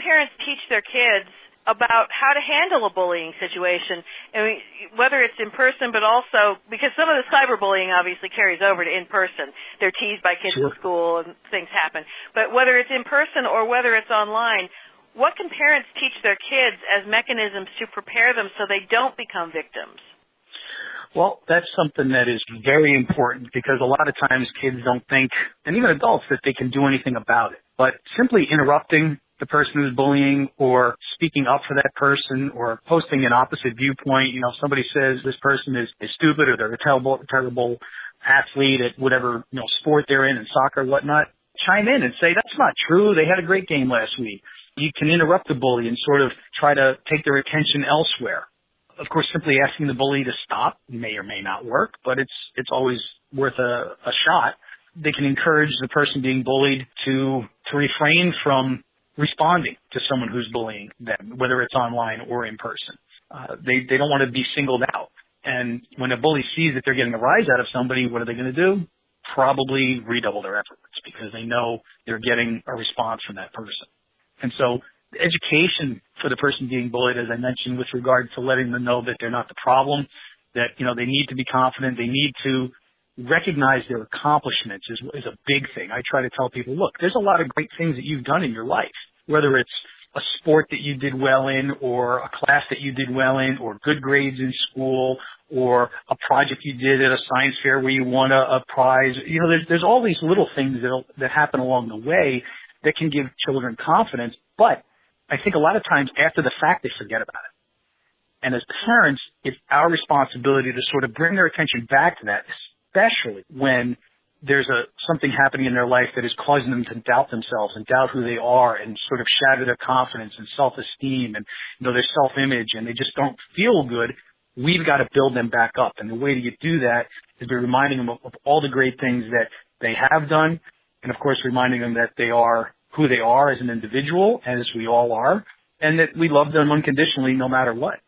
parents teach their kids about how to handle a bullying situation, whether it's in person, but also because some of the cyberbullying obviously carries over to in person. They're teased by kids Sure. in school and things happen. But whether it's in person or whether it's online, what can parents teach their kids as mechanisms to prepare them so they don't become victims? Well, that's something that is very important because a lot of times kids don't think, and even adults, that they can do anything about it. But simply interrupting the person who's bullying or speaking up for that person or posting an opposite viewpoint, if somebody says this person is stupid or they're a terrible athlete at whatever, sport they're in soccer, whatnot, chime in and say, that's not true. They had a great game last week. You can interrupt the bully and sort of try to take their attention elsewhere. Of course, simply asking the bully to stop may or may not work, but it's always worth a shot. They can encourage the person being bullied to refrain from responding to someone who's bullying them, whether it's online or in person. They don't want to be singled out. And when a bully sees that they're getting a rise out of somebody, what are they going to do? Probably redouble their efforts because they know they're getting a response from that person. And so education for the person being bullied, as I mentioned, with regard to letting them know that they're not the problem, that, they need to be confident, they need to recognize their accomplishments is a big thing. I try to tell people, look, there's a lot of great things that you've done in your life, whether it's a sport that you did well in or a class that you did well in or good grades in school or a project you did at a science fair where you won a prize. There's all these little things that happen along the way that can give children confidence, but I think a lot of times after the fact they forget about it. And as parents, it's our responsibility to sort of bring their attention back to that, especially when there's something happening in their life that is causing them to doubt themselves and doubt who they are and sort of shatter their confidence and self-esteem and their self-image, and they just don't feel good. We've got to build them back up. And the way to do that is by reminding them of all the great things that they have done, and of course reminding them that they are who they are as an individual, as we all are, and that we love them unconditionally no matter what.